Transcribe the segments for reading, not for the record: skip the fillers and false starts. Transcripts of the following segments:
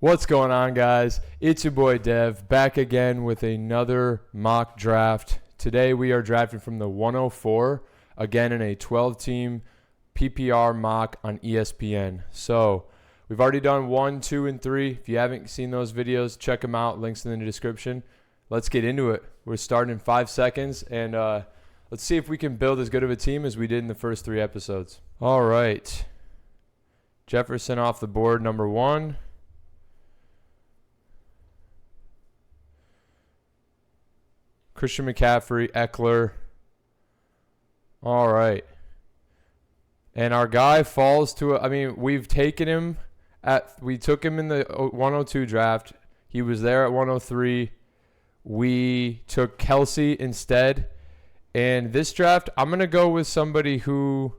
What's going on, guys? It's your boy Dev, back again with another mock draft. Today we are drafting from the 104, again in a 12-team PPR mock on ESPN. So we've already done 1, 2, and 3. If you haven't seen those videos, check them out. Links in the description. Let's get into it. We're starting in 5 seconds, and let's see if we can build as good of a team as we did in the first 3 episodes. All right. Jefferson off the board, number 1. Christian McCaffrey, Eckler. All right. And our guy falls to we've taken him we took him in the 102 draft. He was there at 103. We took Kelsey instead. And this draft, I'm going to go with somebody who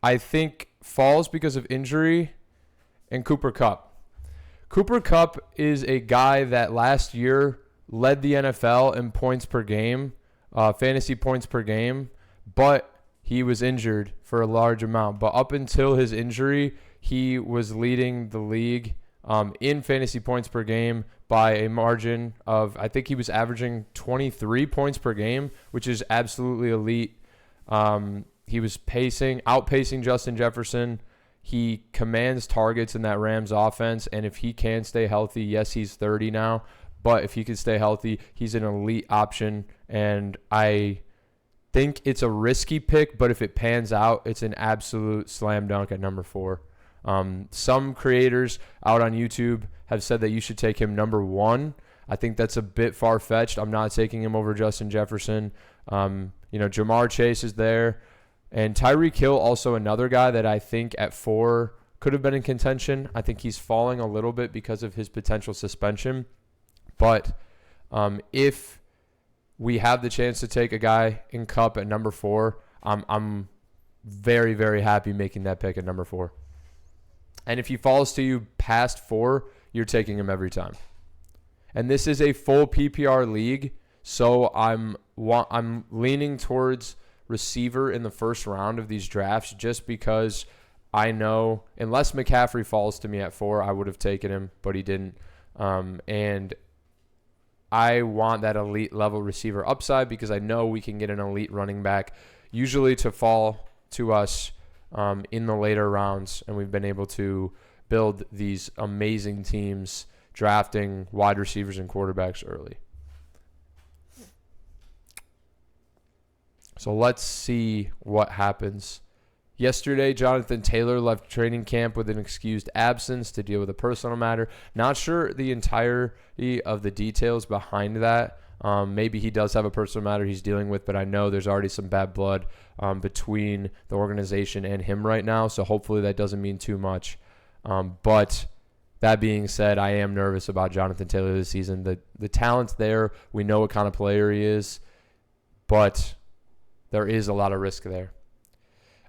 I think falls because of injury, and Cooper Kupp. Cooper Kupp is a guy that last year led the NFL in points per game, fantasy points per game, but he was injured for a large amount. But up until his injury, he was leading the league in fantasy points per game by a margin of, I think he was averaging 23 points per game, which is absolutely elite. He was outpacing Justin Jefferson. He commands targets in that Rams offense, and if he can stay healthy, yes, he's 30 now, but if he can stay healthy, he's an elite option, and I think it's a risky pick, but if it pans out, it's an absolute slam dunk at number 4. Some creators out on YouTube have said that you should take him number 1. I think that's a bit far-fetched. I'm not taking him over Justin Jefferson. Jamar Chase is there. And Tyreek Hill, also another guy that I think at 4 could have been in contention. I think he's falling a little bit because of his potential suspension. But if we have the chance to take a guy in Kupp at number 4, I'm very, very happy making that pick at number 4. And if he falls to you past 4, you're taking him every time. And this is a full PPR league, so I'm leaning towards receiver in the first round of these drafts just because I know unless McCaffrey falls to me at 4, I would have taken him, but he didn't. And I want that elite level receiver upside because I know we can get an elite running back usually to fall to us in the later rounds, and we've been able to build these amazing teams drafting wide receivers and quarterbacks early. So let's see what happens. Yesterday, Jonathan Taylor left training camp with an excused absence to deal with a personal matter. Not sure the entirety of the details behind that. Maybe he does have a personal matter he's dealing with, but I know there's already some bad blood between the organization and him right now, so hopefully that doesn't mean too much. But that being said, I am nervous about Jonathan Taylor this season. The talent's there. We know what kind of player he is, but there is a lot of risk there.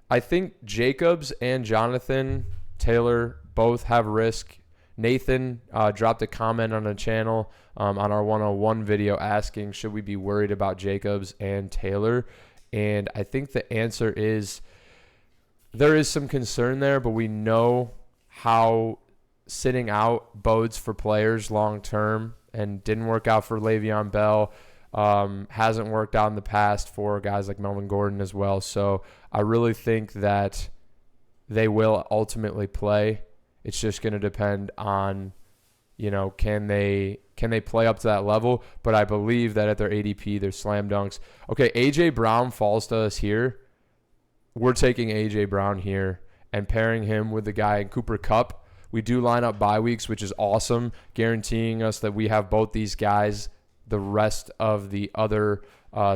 I think Jacobs and Jonathan Taylor both have risk. Nathan dropped a comment on the channel on our 101 video asking, should we be worried about Jacobs and Taylor? And I think the answer is there is some concern there, but we know how sitting out bodes for players long term, and didn't work out for Le'Veon Bell. Hasn't worked out in the past for guys like Melvin Gordon as well. So I really think that they will ultimately play. It's just going to depend on, can they play up to that level? But I believe that at their ADP, they're slam dunks. Okay, A.J. Brown falls to us here. We're taking A.J. Brown here and pairing him with the guy in Cooper Kupp. We do line up bye weeks, which is awesome, guaranteeing us that we have both these guys the rest of the other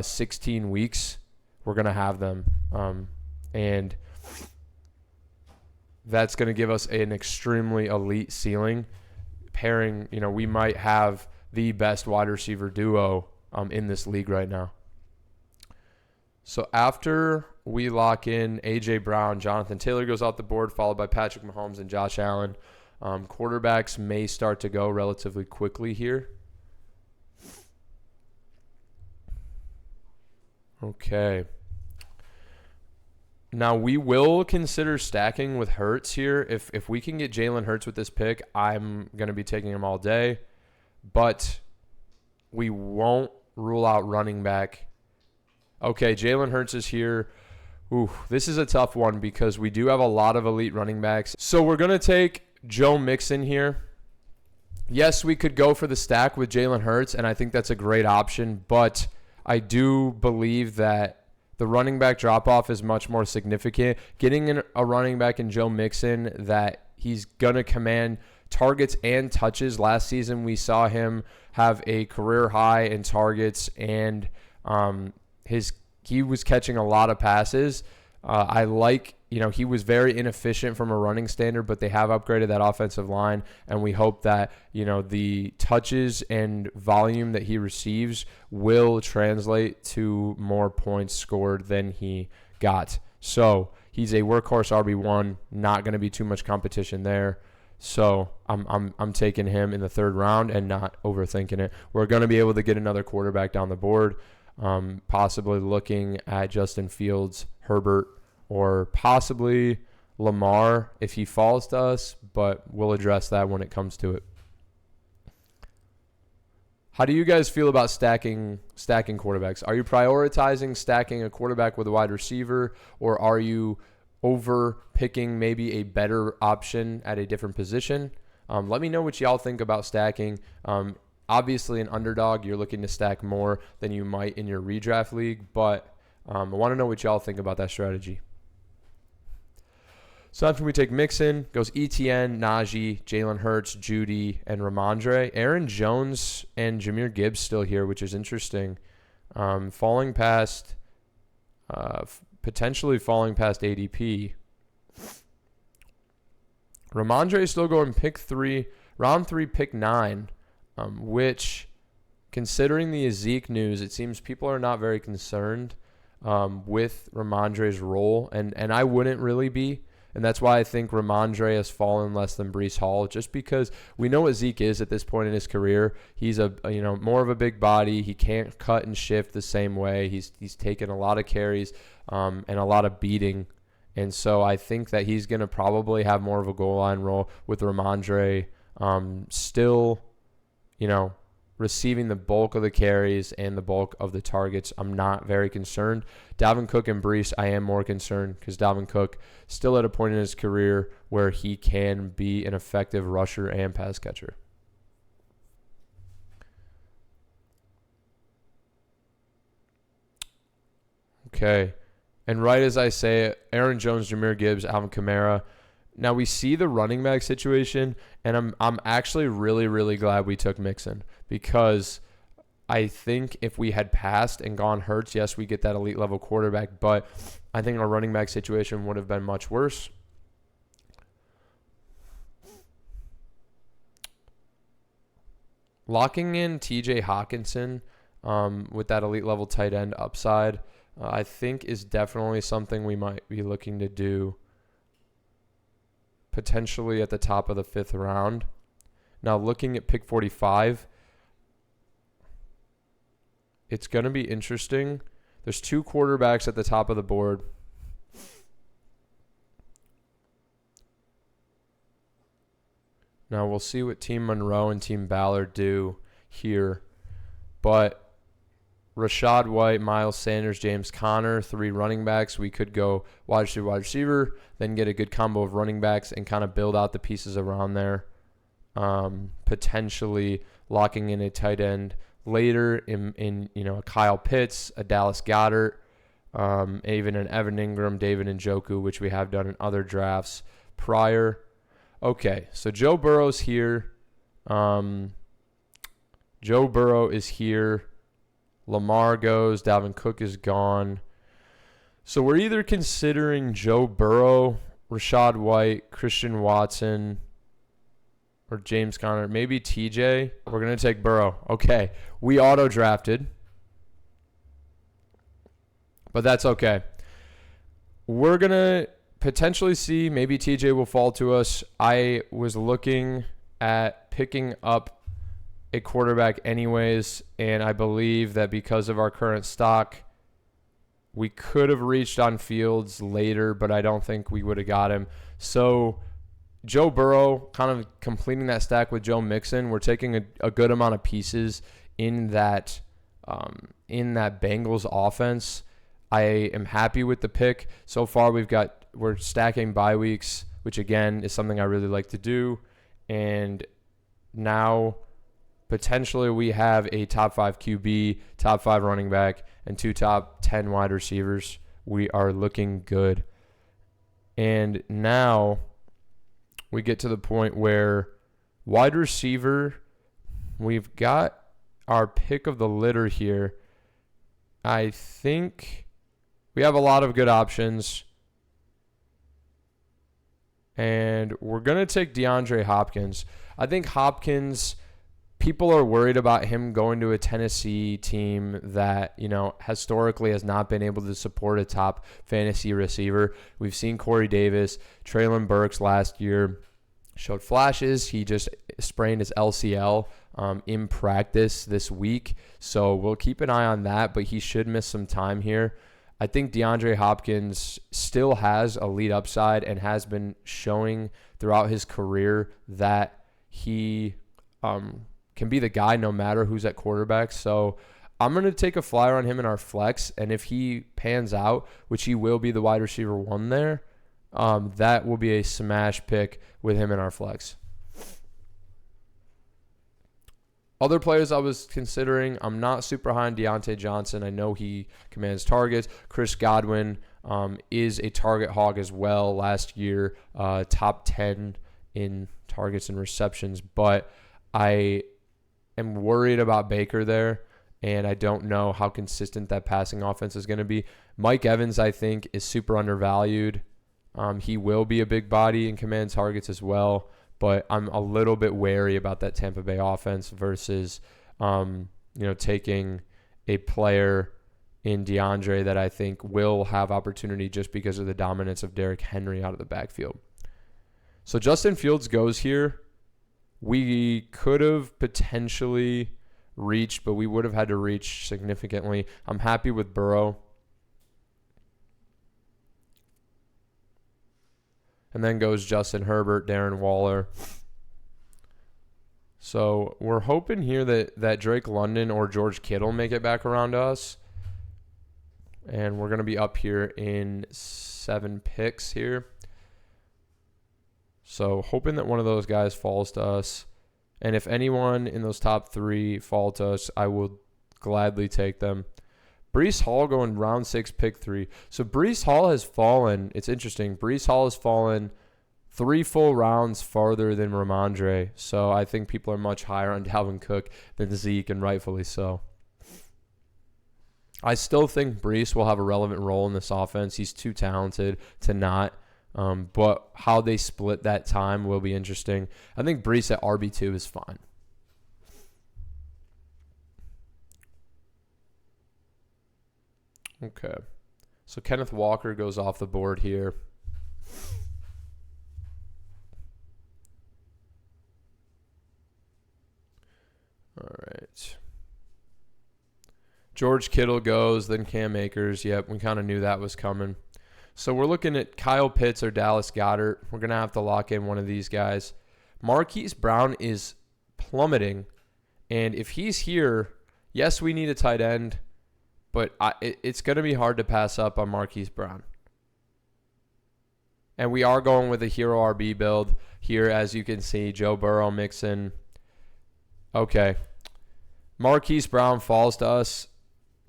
16 weeks. We're going to have them. And that's going to give us an extremely elite ceiling. Pairing, we might have the best wide receiver duo in this league right now. So after we lock in A.J. Brown, Jonathan Taylor goes off the board, followed by Patrick Mahomes and Josh Allen. Quarterbacks may start to go relatively quickly here. Okay. Now, we will consider stacking with Hurts here. If we can get Jalen Hurts with this pick, I'm going to be taking him all day. But we won't rule out running back. Okay, Jalen Hurts is here. Ooh, this is a tough one because we do have a lot of elite running backs. So we're going to take Joe Mixon here. Yes, we could go for the stack with Jalen Hurts, and I think that's a great option. But I do believe that the running back drop-off is much more significant. Getting a running back in Joe Mixon that he's going to command targets and touches. Last season, we saw him have a career high in targets, and he was catching a lot of passes. He was very inefficient from a running standard, but they have upgraded that offensive line, and we hope that, the touches and volume that he receives will translate to more points scored than he got. So he's a workhorse RB1, not going to be too much competition there. So I'm taking him in the third round and not overthinking it. We're going to be able to get another quarterback down the board, possibly looking at Justin Fields, Herbert, or possibly Lamar if he falls to us, but we'll address that when it comes to it. How do you guys feel about stacking quarterbacks? Are you prioritizing stacking a quarterback with a wide receiver, or are you over picking maybe a better option at a different position? Let me know what y'all think about stacking. Obviously, an underdog, you're looking to stack more than you might in your redraft league, but I want to know what y'all think about that strategy. So after we take Mixon, goes ETN, Najee, Jalen Hurts, Judy, and Ramondre. Aaron Jones and Jahmyr Gibbs still here, which is interesting. Potentially falling past ADP. Ramondre is still going pick 3, round 3, pick 9, which, considering the Zeke news, it seems people are not very concerned with Ramondre's role, and I wouldn't really be. And that's why I think Ramondre has fallen less than Breece Hall, just because we know what Zeke is at this point in his career. He's more of a big body. He can't cut and shift the same way. He's taken a lot of carries and a lot of beating. And so I think that he's going to probably have more of a goal line role with Ramondre still, receiving the bulk of the carries and the bulk of the targets. I'm not very concerned. Dalvin Cook and Breece, I am more concerned because Dalvin Cook still at a point in his career where he can be an effective rusher and pass catcher. Okay. And right as I say it, Aaron Jones, Jahmyr Gibbs, Alvin Kamara. Now we see the running back situation, and I'm actually really, really glad we took Mixon, because I think if we had passed and gone Hurts, yes, we get that elite level quarterback, but I think our running back situation would have been much worse. Locking in TJ Hawkinson with that elite level tight end upside, I think is definitely something we might be looking to do potentially at the top of the 5th round. Now, looking at pick 45, it's going to be interesting. There's 2 quarterbacks at the top of the board. Now, we'll see what Team Monroe and Team Ballard do here. But Rachaad White, Miles Sanders, James Conner, 3 running backs. We could go wide receiver, then get a good combo of running backs and kind of build out the pieces around there. Potentially locking in a tight end later in a Kyle Pitts, a Dallas Goedert, even an Evan Ingram, David Njoku, which we have done in other drafts prior. Okay, so Joe Burrow's here. Joe Burrow is here. Lamar goes. Dalvin Cook is gone. So we're either considering Joe Burrow, Rachaad White, Christian Watson, or James Conner. Maybe TJ. We're going to take Burrow. Okay. We auto-drafted. But that's okay. We're going to potentially see maybe TJ will fall to us. I was looking at picking up a quarterback anyways, and I believe that because of our current stock, We could have reached on Fields later, but I don't think we would have got him. So Joe Burrow, kind of completing that stack with Joe Mixon. We're taking a good amount of pieces in that Bengals offense. I am happy with the pick. So far, we're stacking bye weeks, which again is something I really like to do. And now potentially we have a top 5 QB, top 5 running back, and 2 top 10 wide receivers. We are looking good. And now we get to the point where wide receiver, we've got our pick of the litter here. I think we have a lot of good options. And we're going to take DeAndre Hopkins. I think Hopkins, people are worried about him going to a Tennessee team that, historically has not been able to support a top fantasy receiver. We've seen Corey Davis, Treylon Burks last year showed flashes. He just sprained his LCL in practice this week. So we'll keep an eye on that, but he should miss some time here. I think DeAndre Hopkins still has elite upside and has been showing throughout his career that he can be the guy no matter who's at quarterback. So I'm going to take a flyer on him in our flex, and if he pans out, which he will be the wide receiver 1 there, that will be a smash pick with him in our flex. Other players I was considering, I'm not super high on Deontay Johnson. I know he commands targets. Chris Godwin is a target hog as well. Last year, top 10 in targets and receptions. But I am worried about Baker there, and I don't know how consistent that passing offense is going to be. Mike Evans, I think, is super undervalued. He will be a big body and command targets as well. But I'm a little bit wary about that Tampa Bay offense versus, taking a player in DeAndre that I think will have opportunity just because of the dominance of Derrick Henry out of the backfield. So Justin Fields goes here. We could have potentially reached, but we would have had to reach significantly. I'm happy with Burrow. And then goes Justin Herbert, Darren Waller. So we're hoping here that Drake London or George Kittle make it back around to us. And we're going to be up here in 7 picks here. So hoping that one of those guys falls to us. And if anyone in those top 3 fall to us, I will gladly take them. Breece Hall going round 6, pick 3. So Breece Hall has fallen. It's interesting. Breece Hall has fallen 3 full rounds farther than Ramondre. So I think people are much higher on Dalvin Cook than Zeke, and rightfully so. I still think Breece will have a relevant role in this offense. He's too talented to not. But how they split that time will be interesting. I think Breece at RB2 is fine. Okay, so Kenneth Walker goes off the board here. All right. George Kittle goes, then Cam Akers. Yep, we kind of knew that was coming. So we're looking at Kyle Pitts or Dallas Goedert. We're going to have to lock in one of these guys. Marquise Brown is plummeting, and if he's here, yes, we need a tight end. But it's going to be hard to pass up on Marquise Brown. And we are going with a hero RB build here, as you can see. Joe Burrow, Mixon. Okay. Marquise Brown falls to us.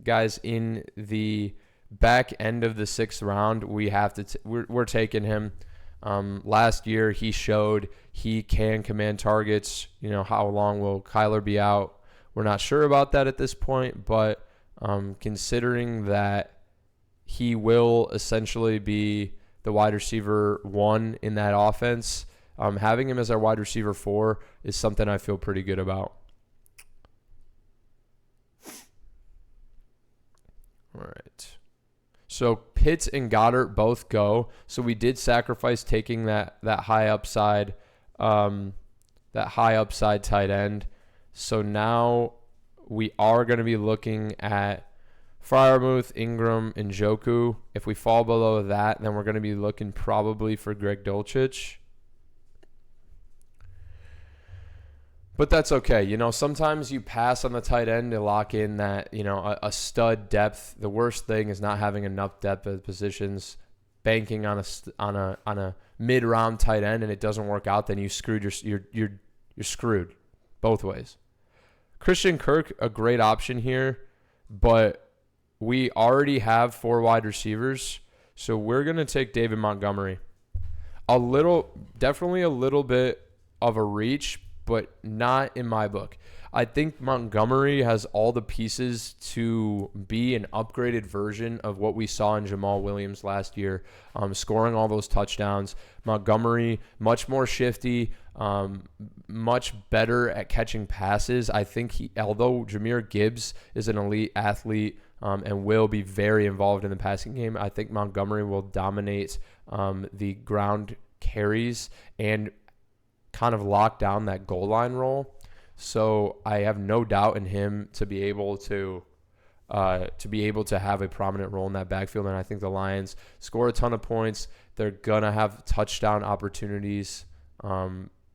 Guys, in the back end of the 6th round, we're taking him. Last year, he showed he can command targets. How long will Kyler be out? We're not sure about that at this point, but considering that he will essentially be the wide receiver 1 in that offense, having him as our wide receiver 4 is something I feel pretty good about. All right. So Pitts and Goddard both go. So we did sacrifice taking that high upside tight end. So now we are going to be looking at Freiermuth, Ingram, and Njoku. If we fall below that, then we're going to be looking probably for Greg Dulcich. But that's okay. You know, sometimes you pass on the tight end to lock in that, you know, a stud depth. The worst thing is not having enough depth at positions. Banking on a mid-round tight end and it doesn't work out, then you're screwed both ways. Christian Kirk, a great option here, but we already have 4 wide receivers, so we're going to take David Montgomery. Definitely a little bit of a reach, but not in my book. I think Montgomery has all the pieces to be an upgraded version of what we saw in Jamal Williams last year, scoring all those touchdowns. Montgomery, much more shifty, much better at catching passes. I think although Jahmyr Gibbs is an elite athlete and will be very involved in the passing game, I think Montgomery will dominate the ground carries and kind of lock down that goal line role. So I have no doubt in him to be able to have a prominent role in that backfield. And I think the Lions score a ton of points. They're gonna have touchdown opportunities,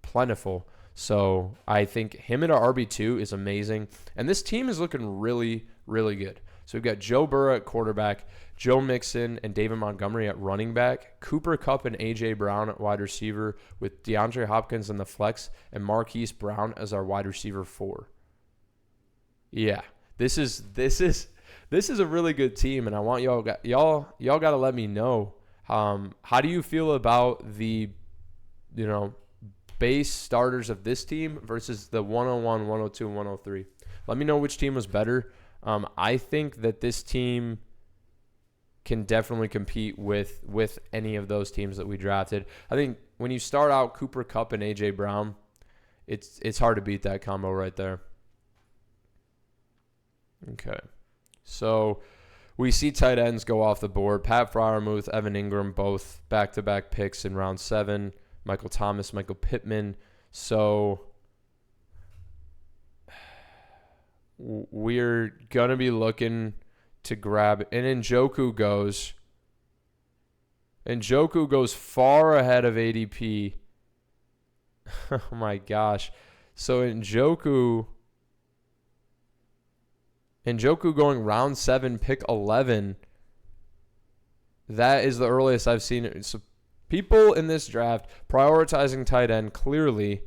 plentiful. So I think him at our RB2 is amazing. And this team is looking really, really good. So we've got Joe Burrow at quarterback, Joe Mixon and David Montgomery at running back, Cooper Kupp and A.J. Brown at wide receiver with DeAndre Hopkins in the flex and Marquise Brown as our wide receiver 4. Yeah, this is a really good team, and I want y'all got to let me know how do you feel about the base starters of this team versus the 101, 102, and 103. Let me know which team was better. I think that this team can definitely compete with any of those teams that we drafted. I think when you start out Cooper Kupp and A.J. Brown, it's hard to beat that combo right there. Okay. So we see tight ends go off the board. Pat Freiermuth, Evan Ingram, both back-to-back picks in round 7. Michael Thomas, Michael Pittman. So we're going to be looking to grab, and Njoku goes far ahead of ADP. Oh my gosh. So Njoku going round 7, pick 11. That is the earliest I've seen it. So people in this draft prioritizing tight end clearly.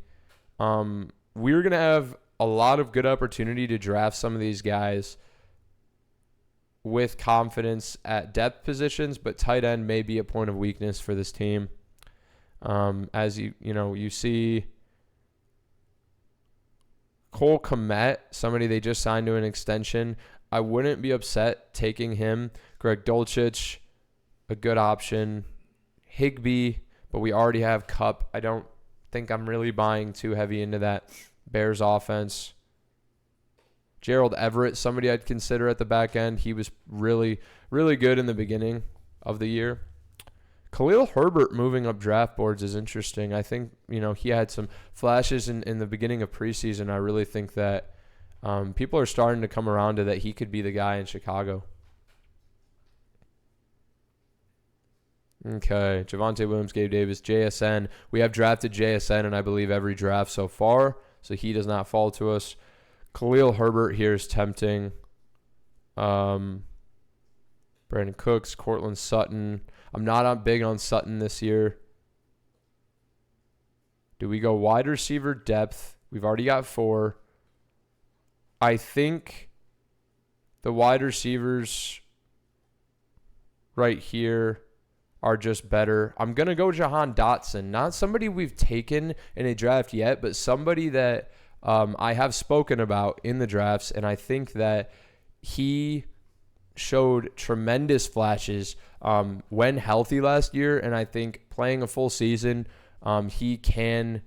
We're going to have a lot of good opportunity to draft some of these guys with confidence at depth positions, but tight end may be a point of weakness for this team. As you see Cole Kmet, somebody they just signed to an extension. I wouldn't be upset taking him. Greg Dulcich, a good option. Higbee, but we already have Kupp. I don't think I'm really buying too heavy into that Bears offense. Gerald Everett, somebody I'd consider at the back end. He was really, really good in the beginning of the year. Khalil Herbert moving up draft boards is interesting. I think, he had some flashes in the beginning of preseason. I really think that people are starting to come around to that he could be the guy in Chicago. Okay, Javonte Williams, Gabe Davis, JSN. We have drafted JSN in, I believe, every draft so far, so he does not fall to us. Khalil Herbert here is tempting. Brandon Cooks, Cortland Sutton. I'm not big on Sutton this year. Do we go wide receiver depth? We've already got 4. I think the wide receivers right here are just better. I'm going to go Jahan Dotson. Not somebody we've taken in a draft yet, but somebody that I have spoken about in the drafts, and I think that he showed tremendous flashes when healthy last year, and I think playing a full season, he can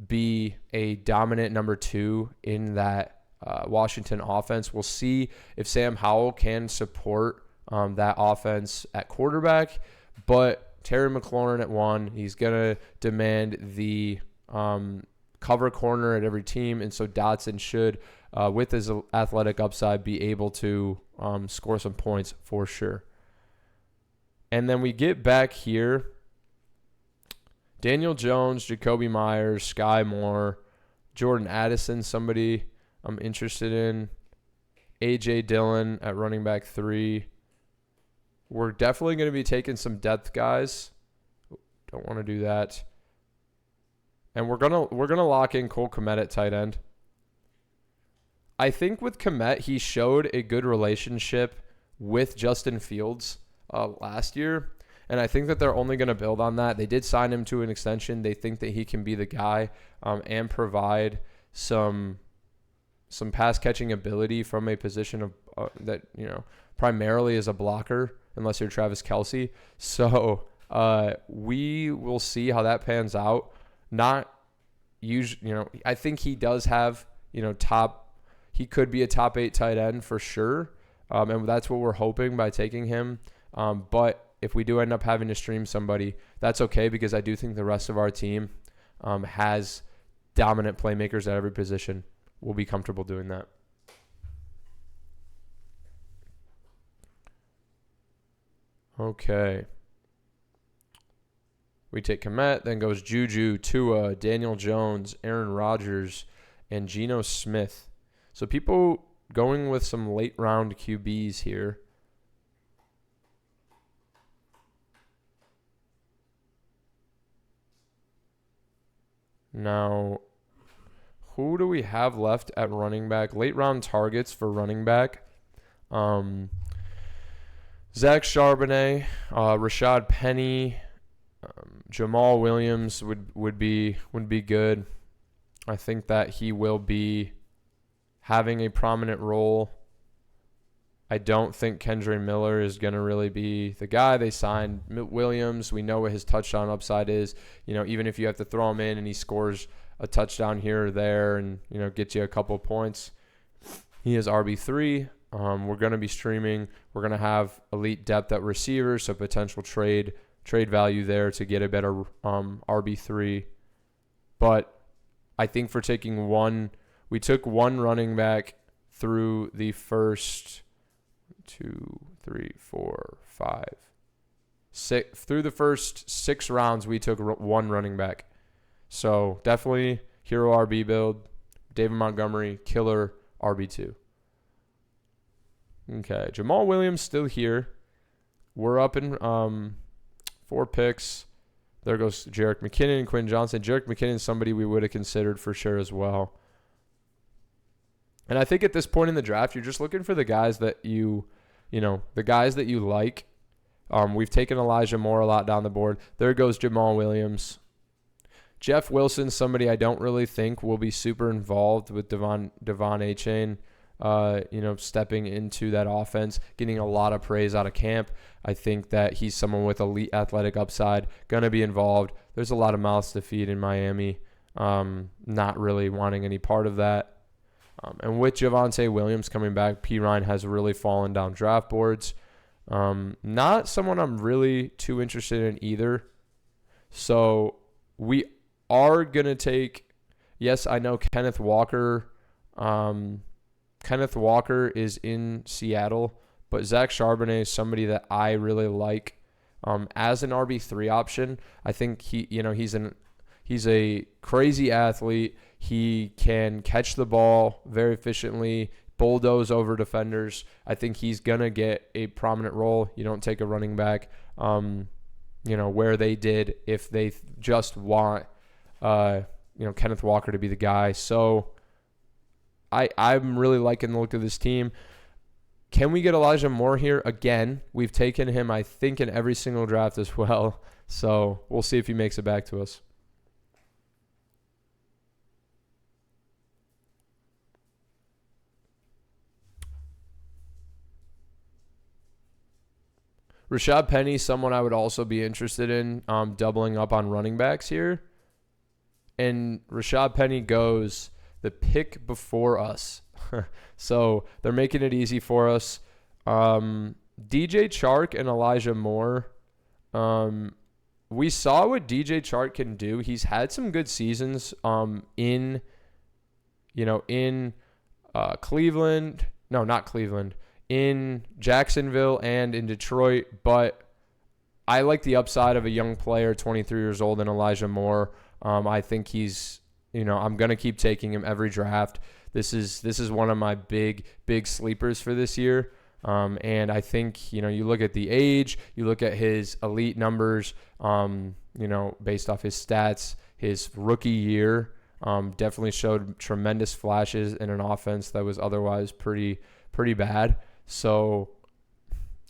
be a dominant number 2 in that Washington offense. We'll see if Sam Howell can support that offense at quarterback, but Terry McLaurin at 1, he's going to demand the cover corner at every team, and so Dotson should, with his athletic upside, be able to score some points for sure. And then we get back here. Daniel Jones, Jacoby Myers, Sky Moore, Jordan Addison, somebody I'm interested in. A.J. Dillon at running back 3. We're definitely going to be taking some depth guys. Don't want to do that. And we're gonna lock in Cole Kmet at tight end. I think with Kmet, he showed a good relationship with Justin Fields last year, and I think that they're only going to build on that. They did sign him to an extension. They think that he can be the guy and provide some pass catching ability from a position of that primarily as a blocker, unless you're Travis Kelce. So we will see how that pans out. Not usually, I think he does have, he could be a top 8 tight end for sure. And that's what we're hoping by taking him. But if we do end up having to stream somebody, that's okay, because I do think the rest of our team has dominant playmakers at every position. We'll be comfortable doing that. Okay. We take Kmet, then goes Juju, Tua, Daniel Jones, Aaron Rodgers, and Geno Smith. So people going with some late round QBs here. Now, who do we have left at running back? Late round targets for running back. Zach Charbonnet, Rashad Penny, Jamal Williams would be good. I think that he will be having a prominent role. I don't think Kendre Miller is going to really be the guy. They signed Williams. We know what his touchdown upside is. Even if you have to throw him in and he scores a touchdown here or there and, gets you a couple points, he is RB3. We're going to be streaming. We're going to have elite depth at receiver, so potential trade value there to get a better RB3. But I think for taking we took one running back through the first 2, 3, 4, 5, 6. Through the first 6 rounds, we took one running back. So definitely hero RB build. David Montgomery, killer RB2. Okay, Jamal Williams still here. We're up in 4 picks. There goes Jerick McKinnon and Quinn Johnson. Jerick McKinnon is somebody we would have considered for sure as well. And I think at this point in the draft, you're just looking for the guys that the guys that you like. We've taken Elijah Moore a lot down the board. There goes Jamal Williams. Jeff Wilson, somebody I don't really think will be super involved with Devon Achane, stepping into that offense, getting a lot of praise out of camp. I think that he's someone with elite athletic upside, going to be involved. There's a lot of mouths to feed in Miami. Not really wanting any part of that. And with Javonte Williams coming back, P. Ryan has really fallen down draft boards. Not someone I'm really too interested in either. So we are going to take, yes, I know Kenneth Walker. Kenneth Walker is in Seattle, but Zach Charbonnet is somebody that I really like as an RB3 option. I think he's a crazy athlete. He can catch the ball very efficiently, bulldoze over defenders. I think he's going to get a prominent role. You don't take a running back, where they did if they just want, Kenneth Walker to be the guy. So I'm really liking the look of this team. Can we get Elijah Moore here? Again, we've taken him, I think, in every single draft as well. So we'll see if he makes it back to us. Rashad Penny, someone I would also be interested in doubling up on running backs here. And Rashad Penny goes the pick before us. So they're making it easy for us. DJ Chark and Elijah Moore we saw what DJ Chark can do. He's had some good seasons in Cleveland. No, not Cleveland. In Jacksonville and in Detroit. But I like the upside of a young player, 23 years old, and Elijah Moore. I think he's, I'm going to keep taking him every draft. This is one of my big sleepers for this year. And I think, you look at the age, you look at his elite numbers, based off his stats, his rookie year, definitely showed tremendous flashes in an offense that was otherwise pretty bad. So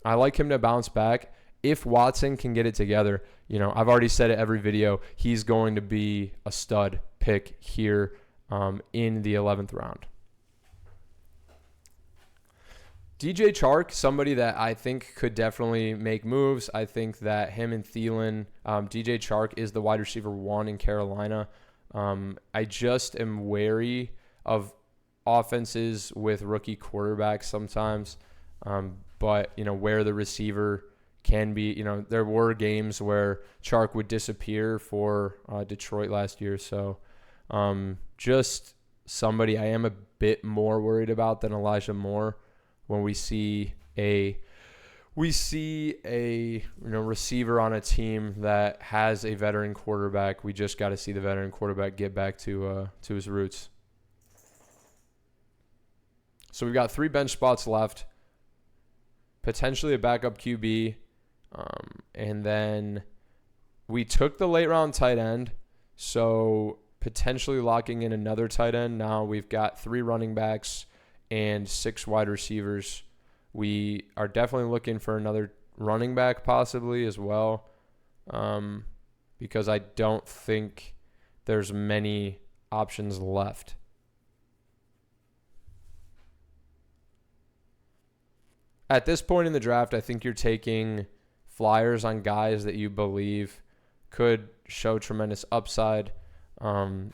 I like him to bounce back. If Watson can get it together, I've already said it every video, he's going to be a stud pick here in the 11th round. DJ Chark, somebody that I think could definitely make moves. I think that him and Thielen, DJ Chark is the wide receiver 1 in Carolina. I just am wary of offenses with rookie quarterbacks sometimes. But, where the receiver can be, there were games where Chark would disappear for Detroit last year. So just somebody I am a bit more worried about than Elijah Moore. When we see a receiver on a team that has a veteran quarterback, we just got to see the veteran quarterback get back to his roots. So we've got 3 bench spots left, potentially a backup QB, and then we took the late round tight end, so potentially locking in another tight end. Now we've got 3 running backs and 6 wide receivers. We are definitely looking for another running back possibly as well, because I don't think there's many options left. At this point in the draft, I think you're taking flyers on guys that you believe could show tremendous upside.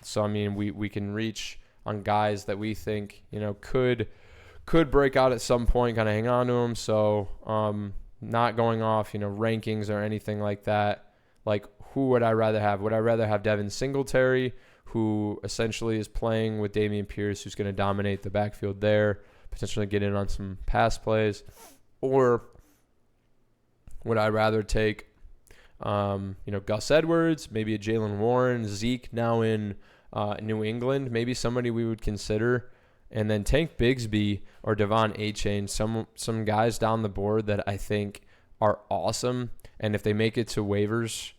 So, we can reach on guys that we think, could break out at some point, kind of hang on to them. So not going off, rankings or anything like that. Like, who would I rather have? Would I rather have Devin Singletary, who essentially is playing with Dameon Pierce, who's going to dominate the backfield there, potentially get in on some pass plays? Or would I rather take, Gus Edwards, maybe a Jalen Warren, Zeke now in New England, maybe somebody we would consider, and then Tank Bigsby or Devon Achane, some guys down the board that I think are awesome, and if they make it to waivers,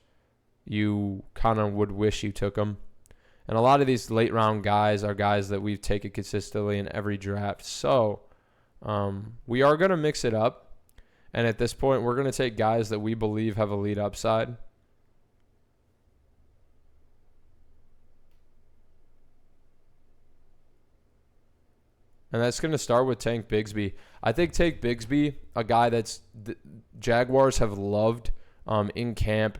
you kind of would wish you took them. And a lot of these late round guys are guys that we've taken consistently in every draft. So we are going to mix it up, and at this point, we're going to take guys that we believe have elite upside. And that's going to start with Tank Bigsby. I think Tank Bigsby, a guy that's the Jaguars have loved in camp.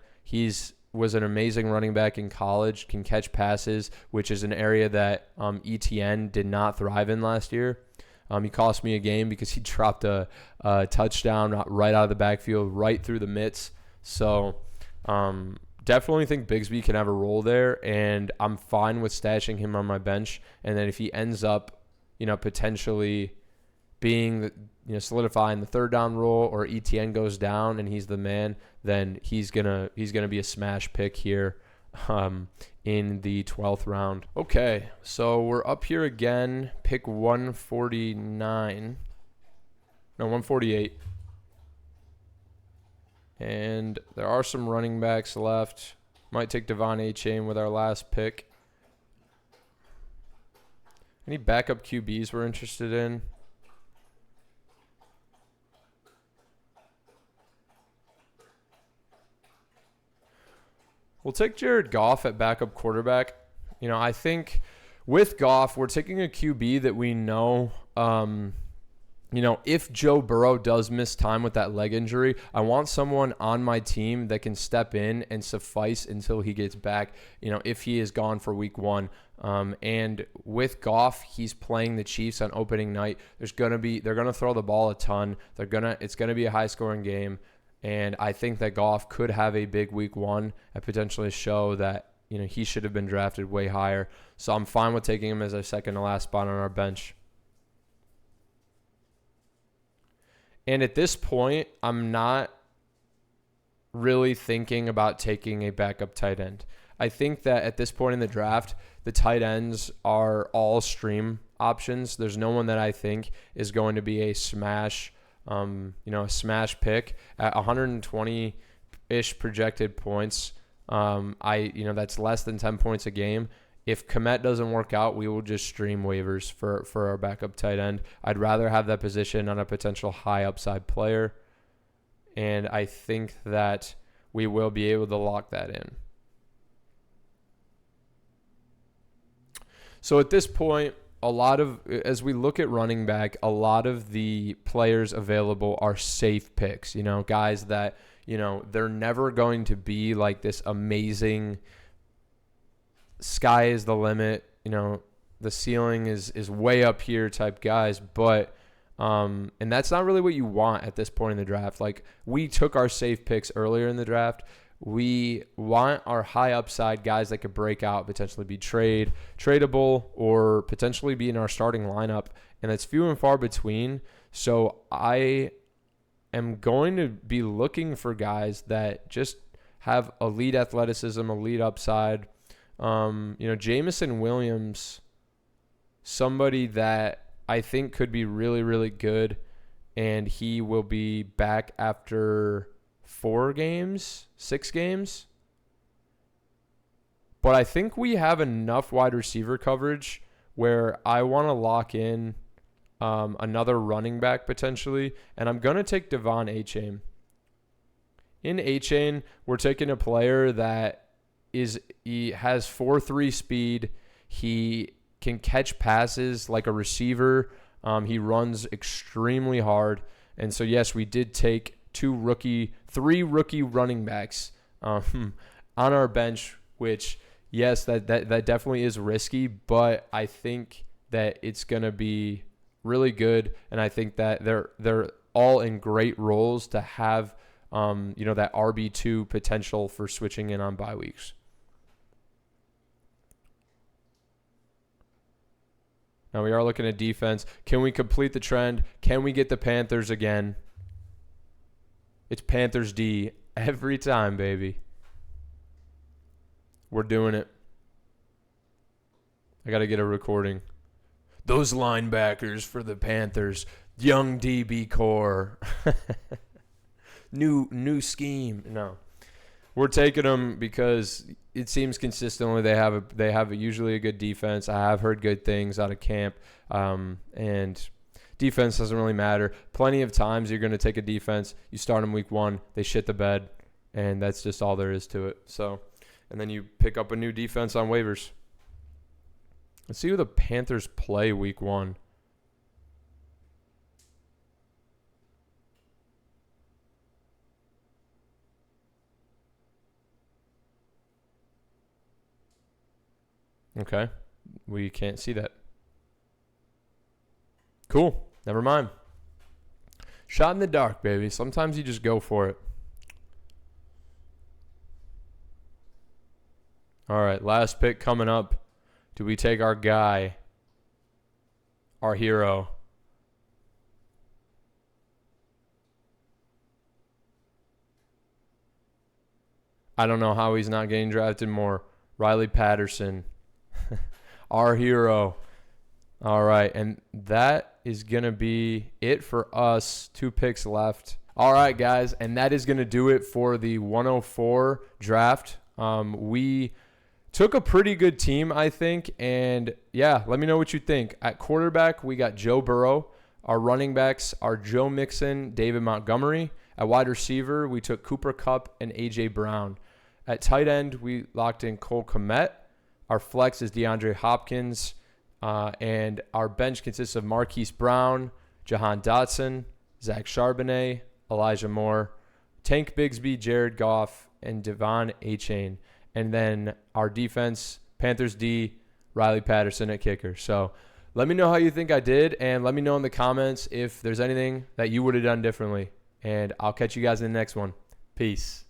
Was an amazing running back in college, can catch passes, which is an area that ETN did not thrive in last year. He cost me a game because he dropped a touchdown right out of the backfield, right through the mitts. So definitely think Bigsby can have a role there, and I'm fine with stashing him on my bench. And then if he ends up potentially being solidifying the third down role, or ETN goes down and he's the man, then he's gonna be a smash pick here in the 12th round. Okay, so we're up here again, pick 148. And there are some running backs left. Might take Devon Achane with our last pick. Any backup QBs we're interested in? We'll take Jared Goff at backup quarterback. I think with Goff, we're taking a QB that we know, if Joe Burrow does miss time with that leg injury, I want someone on my team that can step in and suffice until he gets back, if he is gone for week 1. And with Goff, he's playing the Chiefs on opening night. They're going to throw the ball a ton. It's going to be a high scoring game. And I think that Goff could have a big week 1 and potentially show that, he should have been drafted way higher. So I'm fine with taking him as a second to last spot on our bench. And at this point, I'm not really thinking about taking a backup tight end. I think that at this point in the draft, the tight ends are all stream options. There's no one that I think is going to be a smash, a smash pick at 120-ish projected points. That's less than 10 points a game. If Kmet doesn't work out, we will just stream waivers for our backup tight end. I'd rather have that position on a potential high upside player. And I think that we will be able to lock that in. So at this point, as we look at running back, a lot of the players available are safe picks. Guys that, they're never going to be like this amazing sky is the limit, the ceiling is way up here type guys, but and that's not really what you want at this point in the draft. Like, we took our safe picks earlier in the draft. We want our high upside guys that could break out, potentially be tradable, or potentially be in our starting lineup, and it's few and far between. So I am going to be looking for guys that just have elite athleticism, elite upside. Jameson Williams, somebody that I think could be really, really good, and he will be back after 6 games. But I think we have enough wide receiver coverage where I want to lock in another running back potentially, and I'm going to take Devon Achane. In Achane, we're taking a player that he has 4.3 speed. He can catch passes like a receiver. He runs extremely hard. And so, yes, we did take 3 rookie running backs on our bench, which, yes, that definitely is risky, but I think that it's going to be really good. And I think that they're all in great roles to have, that RB2 potential for switching in on bye weeks. Now we are looking at defense. Can we complete the trend? Can we get the Panthers again? It's Panthers D every time, baby. We're doing it. I got to get a recording. Those linebackers for the Panthers. Young DB core. New scheme. No. We're taking them because it seems consistently they have usually a good defense. I have heard good things out of camp, and defense doesn't really matter. Plenty of times you're going to take a defense, you start them week 1, they shit the bed, and that's just all there is to it. So, and then you pick up a new defense on waivers. Let's see who the Panthers play week 1. Okay. We can't see that. Cool. Never mind. Shot in the dark, baby. Sometimes you just go for it. All right. Last pick coming up. Do we take our guy, our hero? I don't know how he's not getting drafted more. Riley Patterson. Our hero. All right, and that is going to be it for us. 2 picks left. All right, guys, and that is going to do it for the 104 draft. We took a pretty good team, I think, and, yeah, let me know what you think. At quarterback, we got Joe Burrow. Our running backs are Joe Mixon, David Montgomery. At wide receiver, we took Cooper Kupp and A.J. Brown. At tight end, we locked in Cole Kmet. Our flex is DeAndre Hopkins, and our bench consists of Marquise Brown, Jahan Dotson, Zach Charbonnet, Elijah Moore, Tank Bigsby, Jared Goff, and Devon Achane. And then our defense, Panthers D, Riley Patterson at kicker. So let me know how you think I did, and let me know in the comments if there's anything that you would have done differently. And I'll catch you guys in the next one. Peace.